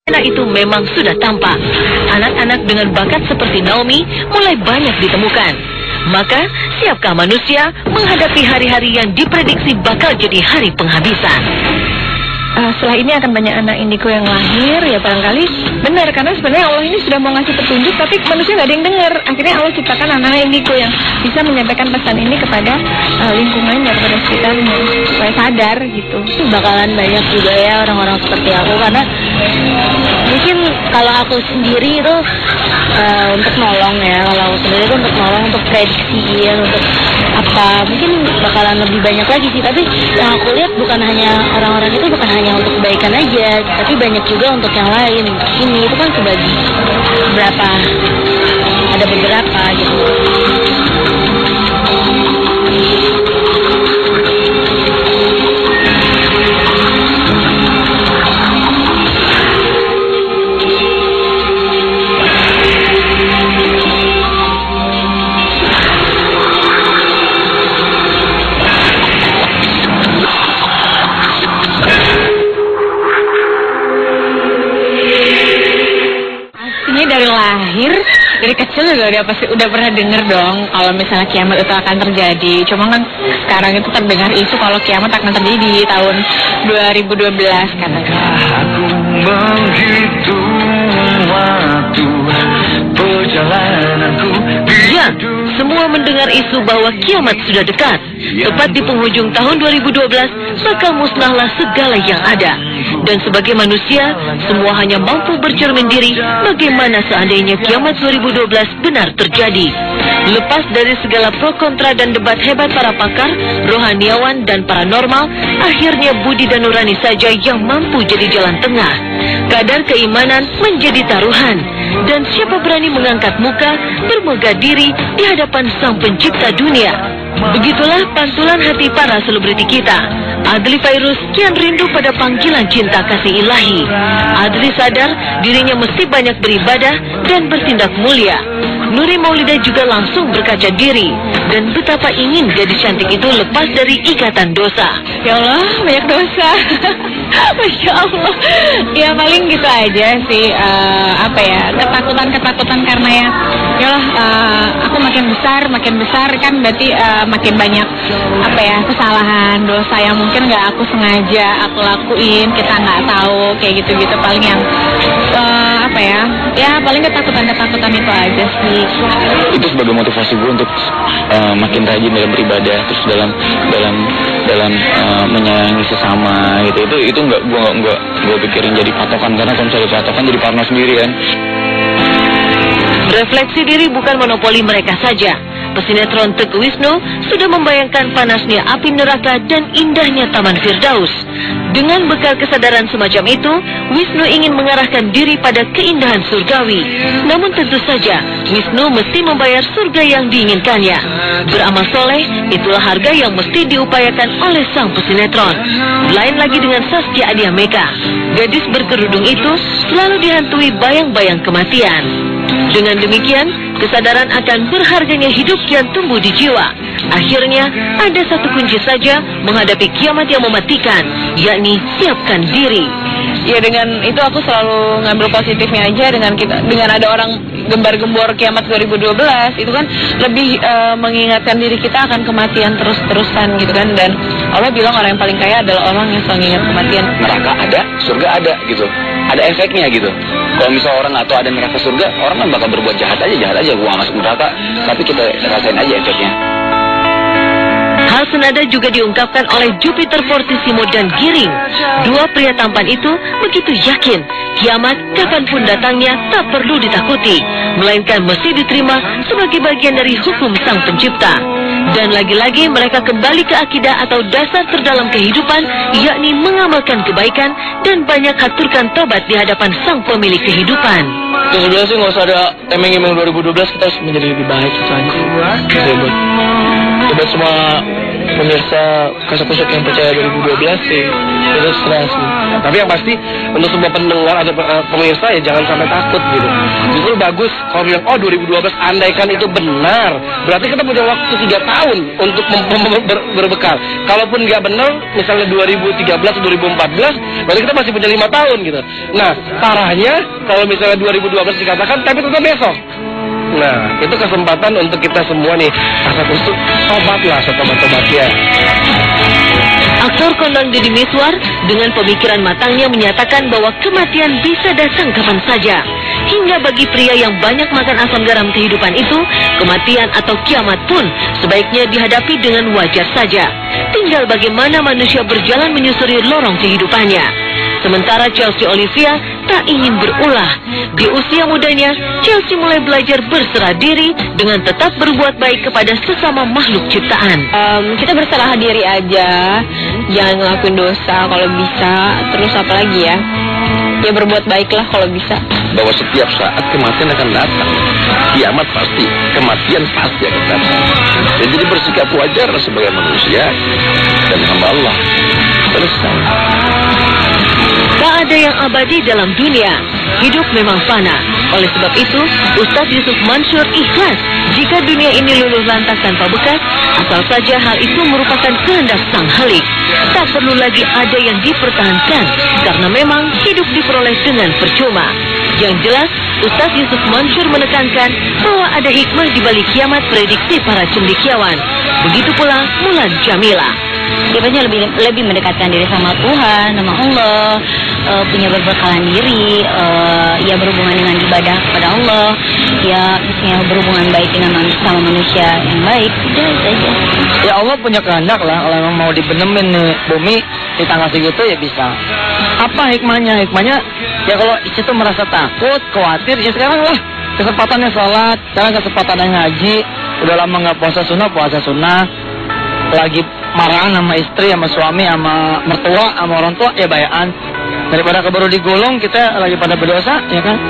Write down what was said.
Fenomena itu memang sudah tampak. Anak-anak dengan bakat seperti Naomi mulai banyak ditemukan. Maka, siapkah manusia menghadapi hari-hari yang diprediksi bakal jadi hari penghabisan? Setelah ini akan banyak anak indigo yang lahir, ya barangkali benar, karena sebenarnya Allah ini sudah mau ngasih petunjuk, tapi manusia nggak ada yang dengar. Akhirnya Allah ciptakan anak indigo yang bisa menyampaikan pesan ini kepada lingkungannya, kepada sekitarnya, supaya sadar gitu. Bakalan banyak juga ya orang-orang seperti aku, karena mungkin kalau aku sendiri itu untuk nolong ya, kalau aku sendiri itu untuk nolong, untuk prediksiin, untuk apa, mungkin bakalan lebih banyak lagi sih. Tapi yang aku lihat bukan hanya orang-orang itu, bukan hanya untuk kebaikan aja, tapi banyak juga untuk yang lain. Ini itu kan sebagi beberapa, ada beberapa gitu. Dari lahir, dari kecil juga udah pernah denger dong kalau misalnya kiamat itu akan terjadi. Cuma kan sekarang itu terdengar isu kalau kiamat akan terjadi di tahun 2012 katanya. Aku menghitung waktu perjalananku. Ya, semua mendengar isu bahwa kiamat sudah dekat. Tepat di penghujung tahun 2012, maka musnahlah segala yang ada. Dan sebagai manusia, semua hanya mampu bercermin diri bagaimana seandainya kiamat 2012 benar terjadi. Lepas dari segala pro kontra dan debat hebat para pakar, rohaniawan dan paranormal, akhirnya budi dan nurani saja yang mampu jadi jalan tengah. Kadar keimanan menjadi taruhan. Dan siapa berani mengangkat muka, bermegah diri di hadapan Sang Pencipta dunia? Begitulah pantulan hati para selebriti kita. Adli Fairuz kian rindu pada panggilan cinta kasih ilahi. Adli sadar dirinya mesti banyak beribadah dan bertindak mulia. Nuri Maulida juga langsung berkaca diri. Dan betapa ingin gadis cantik itu lepas dari ikatan dosa. Ya Allah, banyak dosa. Masya Allah. Ya paling gitu aja sih. Ketakutan karena ya Allah, aku makin besar kan berarti makin banyak kesalahan, dosa yang mungkin nggak aku sengaja aku lakuin, kita nggak tahu kayak gitu paling yang paling ketakutan itu aja sih. Itu sebagai motivasi gue untuk makin rajin dalam beribadah, terus dalam menyayangi sesama gitu. Itu nggak gue pikirin jadi patokan, karena kalau misalnya patokan jadi parno sendiri kan. Refleksi diri bukan monopoli mereka saja. Pesinetron Teguh Wisnu sudah membayangkan panasnya api neraka dan indahnya Taman Firdaus. Dengan bekal kesadaran semacam itu, Wisnu ingin mengarahkan diri pada keindahan surgawi. Namun tentu saja, Wisnu mesti membayar surga yang diinginkannya. Beramal soleh, itulah harga yang mesti diupayakan oleh sang pesinetron. Lain lagi dengan Saskia Adia Meka. Gadis berkerudung itu selalu dihantui bayang-bayang kematian. Dengan demikian, kesadaran akan berharganya hidup yang tumbuh di jiwa. Akhirnya, ada satu kunci saja menghadapi kiamat yang mematikan, yakni siapkan diri. Ya dengan itu aku selalu ngambil positifnya aja. Dengan ada orang gembar-gembor kiamat 2012, itu kan lebih mengingatkan diri kita akan kematian terus-terusan gitu kan. Dan Allah bilang orang yang paling kaya adalah orang yang selalu ingat kematian. Neraka ada, surga ada gitu. Ada efeknya gitu. Kalau misalnya orang atau ada neraka surga, orang kan bakal berbuat jahat aja, gua masuk neraka, tapi kita rasain aja efeknya. Hal senada juga diungkapkan oleh Jupiter Fortissimo dan Giring. Dua pria tampan itu begitu yakin kiamat kapanpun datangnya tak perlu ditakuti, melainkan mesti diterima sebagai bagian dari hukum Sang Pencipta. Dan lagi-lagi mereka kembali ke akidah atau dasar terdalam kehidupan, yakni mengamalkan kebaikan dan banyak haturkan tobat di hadapan Sang Pemilik kehidupan. Sebenarnya sih nggak usah ada emeng-emeng 2012, kita harus menjadi lebih baik itu aja. Coba semua pemirsa Kasakusuk yang percaya 2012 sih itu terserah sih. Tapi yang pasti untuk semua pendengar atau pemirsa ya jangan sampai takut gitu. Justru bagus kalau bilang 2012 andaikan itu benar, berarti kita punya waktu 3 tahun untuk berbekal. Kalaupun nggak benar, misalnya 2013 2014, berarti kita masih punya 5 tahun gitu. Nah, parahnya kalau misalnya 2012 dikatakan tapi tetap besok. Nah, itu kesempatan untuk kita semua nih, Kasakusuk, tobatlah setobat-tobatnya. Aktor kondang Deddy Mizwar dengan pemikiran matangnya menyatakan bahwa kematian bisa datang kapan saja. Hingga bagi pria yang banyak makan asam garam kehidupan itu, kematian atau kiamat pun sebaiknya dihadapi dengan wajar saja. Tinggal bagaimana manusia berjalan menyusuri lorong kehidupannya. Sementara Chelsea Olivia tak ingin berulah. Di usia mudanya, Chelsea mulai belajar berserah diri dengan tetap berbuat baik kepada sesama makhluk ciptaan. Kita berserah diri aja, jangan ngelakuin dosa kalau bisa. Terus apa lagi ya? Ya berbuat baiklah kalau bisa. Bahwa setiap saat kematian akan datang. Kiamat pasti, kematian pasti akan datang. Dan jadi bersikap wajar sebagai manusia dan hamba Allah. Selesai. Tak ada yang abadi dalam dunia. Hidup memang fana. Oleh sebab itu, Ustadz Yusuf Mansur ikhlas jika dunia ini luluh lantak tanpa bekas, asal saja hal itu merupakan kehendak Sang Halik. Tak perlu lagi ada yang dipertahankan, karena memang hidup diperoleh dengan percuma. Yang jelas, Ustadz Yusuf Mansur menekankan bahwa ada hikmah di balik kiamat prediksi para cendekiawan. Begitu pula Mulan Jamila. Sifatnya lebih mendekatkan diri sama Tuhan, sama Allah, punya berbekalan diri, ya berhubungan dengan ibadah kepada Allah, ya misalnya berhubungan baik dengan sama manusia yang baik, sudah itu aja. Ya Allah punya kehendak lah, kalau memang mau dibenemin nih bumi di tanggal segitu ya bisa. Apa hikmahnya? Hikmahnya ya kalau di situ merasa takut, khawatir, ya sekarang lah kesempatannya sholat, sekarang kesempatannya ngaji, udah lama nggak puasa sunnah, lagi marahan sama istri, sama suami, sama mertua, sama orang tua, ya bayaan. Daripada keburu digulung, kita lagi pada berdosa, ya kan?